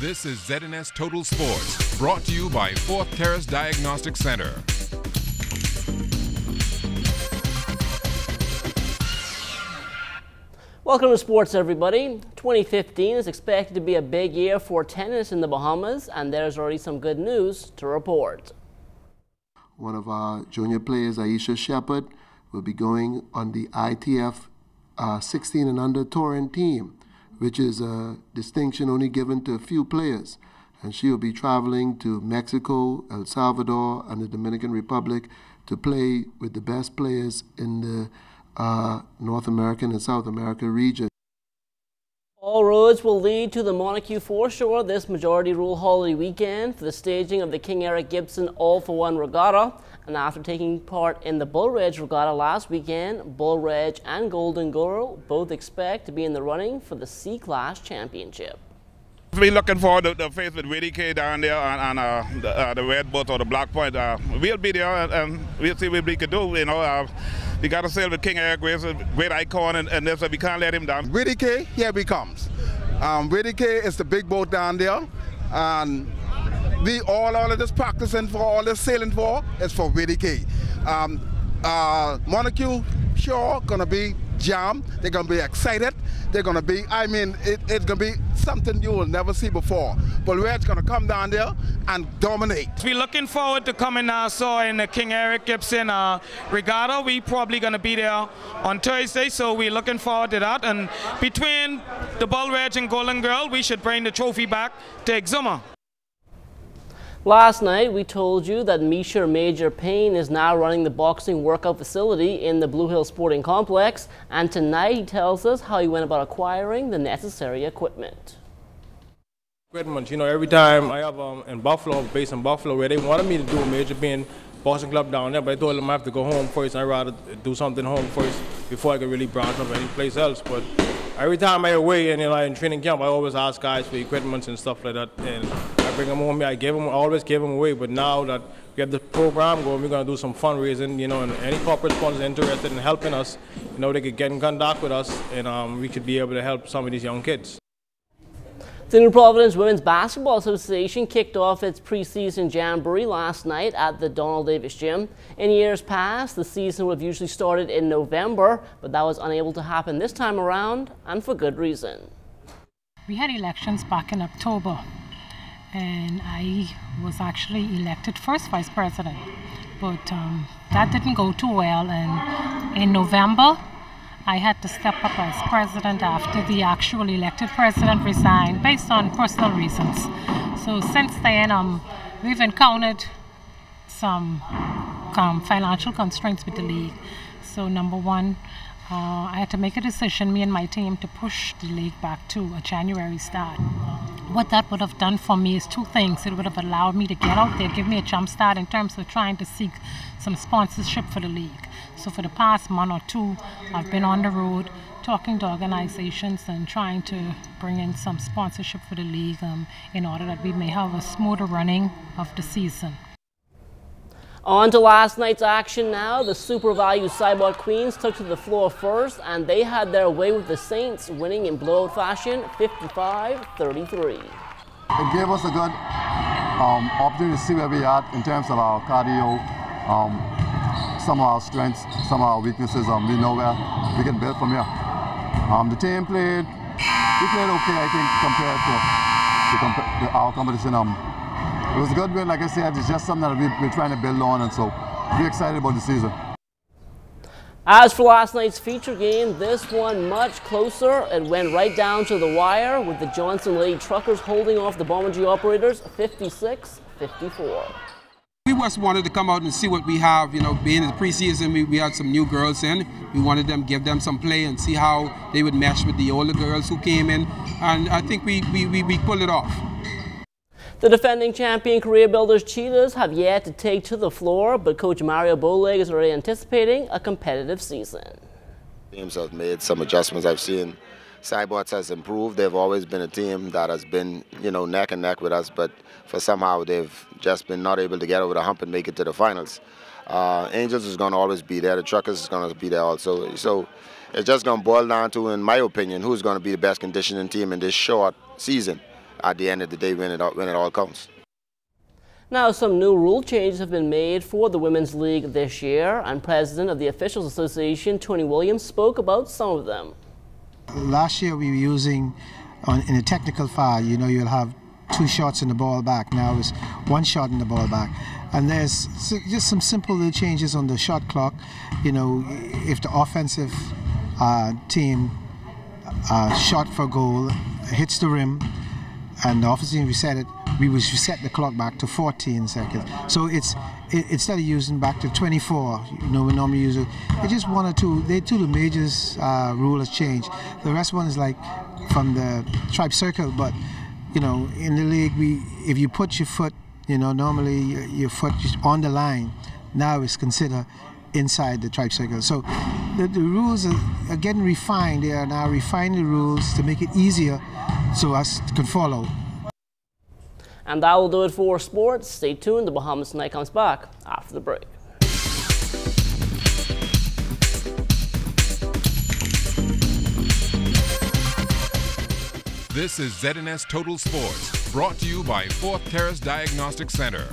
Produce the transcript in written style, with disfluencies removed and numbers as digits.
This is ZNS Total Sports, brought to you by Fourth Terrace Diagnostic Center. Welcome to sports, everybody. 2015 is expected to be a big year for tennis in the Bahamas, and there's already some good news to report. One of our junior players, Aisha Shepard, will be going on the ITF 16 and under touring team, which is a distinction only given to a few players. And she will be traveling to Mexico, El Salvador, and the Dominican Republic to play with the best players in the North American and South America region. All roads will lead to the Montague foreshore this majority rule holiday weekend for the staging of the King Eric Gibson All-for-One Regatta. And after taking part in the Bull Reg Regatta last weekend, Bull Reg and Golden Girl both expect to be in the running for the C-Class Championship. We're looking forward to the face with WDK down there on the Red Boat or the Black Point. We'll be there and we'll see what we can do. You know, we got to sail with King Eric, a great icon, and this, we can't let him down. WDK, here he comes. WDK is the big boat down there, and we all of this practicing for, all this sailing for, is for WDK. Montague Shore gonna be jammed. They're gonna be excited. They're gonna be, I mean, it's gonna be something you will never see before. But we're gonna come down there and dominate. We're looking forward to coming Nassau in the King Eric Gibson Regatta. We probably gonna be there on Thursday, so we're looking forward to that. And between the Bull Reg and Golden Girl, we should bring the trophy back to Exuma. Last night, we told you that Misha Major Payne is now running the boxing workout facility in the Blue Hill Sporting Complex, and tonight he tells us how he went about acquiring the necessary equipment. Equipment, you know, every time I have in Buffalo, based in Buffalo, where they wanted me to do a Major Payne boxing club down there, but I told them I have to go home first. I'd rather do something home first before I could really branch up any place else. But every time I'm away and, you know, in training camp, I always ask guys for equipment and stuff like that, and I bring them home. I always give them away. But now that we have the program going, we're going to do some fundraising, you know, and any corporate sponsors interested in helping us, you know, they could get in contact with us, and we could be able to help some of these young kids. The New Providence Women's Basketball Association kicked off its preseason jamboree last night at the Donald Davis Gym. In years past, the season would have usually started in November, but that was unable to happen this time around, and for good reason. We had elections back in October, and I was actually elected first vice president, but that didn't go too well, and in November, I had to step up as president after the actual elected president resigned based on personal reasons. So since then, we've encountered some financial constraints with the league. So number one, I had to make a decision, me and my team, to push the league back to a January start. What that would have done for me is two things. It would have allowed me to get out there, give me a jump start in terms of trying to seek some sponsorship for the league. So for the past month or two, I've been on the road talking to organizations and trying to bring in some sponsorship for the league in order that we may have a smoother running of the season. On to last night's action now. The Super Value Cybot Queens took to the floor first, and they had their way with the Saints, winning in blowout fashion 55-33. It gave us a good opportunity to see where we are in terms of our cardio, some of our strengths, some of our weaknesses. We know where we can build from here. The team played okay, I think, compared to our competition. It was a good win, like I said. It's just something that we're trying to build on, and so we're excited about the season. As for last night's feature game, this one much closer. It went right down to the wire, with the Johnson Lady Truckers holding off the Bombardier Operators 56-54. We just wanted to come out and see what we have. You know, being in the preseason, we had some new girls in. We wanted them, give them some play and see how they would mesh with the older girls who came in, and I think we pulled it off. The defending champion Career Builders Cheetahs have yet to take to the floor, but Coach Mario Bowleg is already anticipating a competitive season. Teams have made some adjustments. I've seen Cybots has improved. They've always been a team that has been, you know, neck and neck with us, but for somehow they've just been not able to get over the hump and make it to the finals. Angels is going to always be there. The Truckers is going to be there also. So it's just going to boil down to, in my opinion, who's going to be the best conditioning team in this short season. at the end of the day when it all counts. Now, some new rule changes have been made for the Women's League this year, and President of the Officials Association, Tony Williams, spoke about some of them. Last year we were using, in a technical foul, you'll have 2 shots in the ball back. Now it's 1 shot in the ball back. And there's just some simple little changes on the shot clock. If the offensive team shot for goal hits the rim and the offensive team reset it, we would reset the clock back to 14 seconds. So instead of using back to 24, we normally use it. It's just 1 or 2. They 2 of the major rule has changed. The rest one is like from the stripe circle, but in the league, if you put your foot, normally your foot is on the line. Now it's considered inside the stripe circle. So the rules are getting refined. They are now refining the rules to make it easier so us can follow. And that will do it for sports. Stay tuned. The Bahamas Tonight comes back after the break. This is ZNS Total Sports, brought to you by 4th Terrace Diagnostic Center.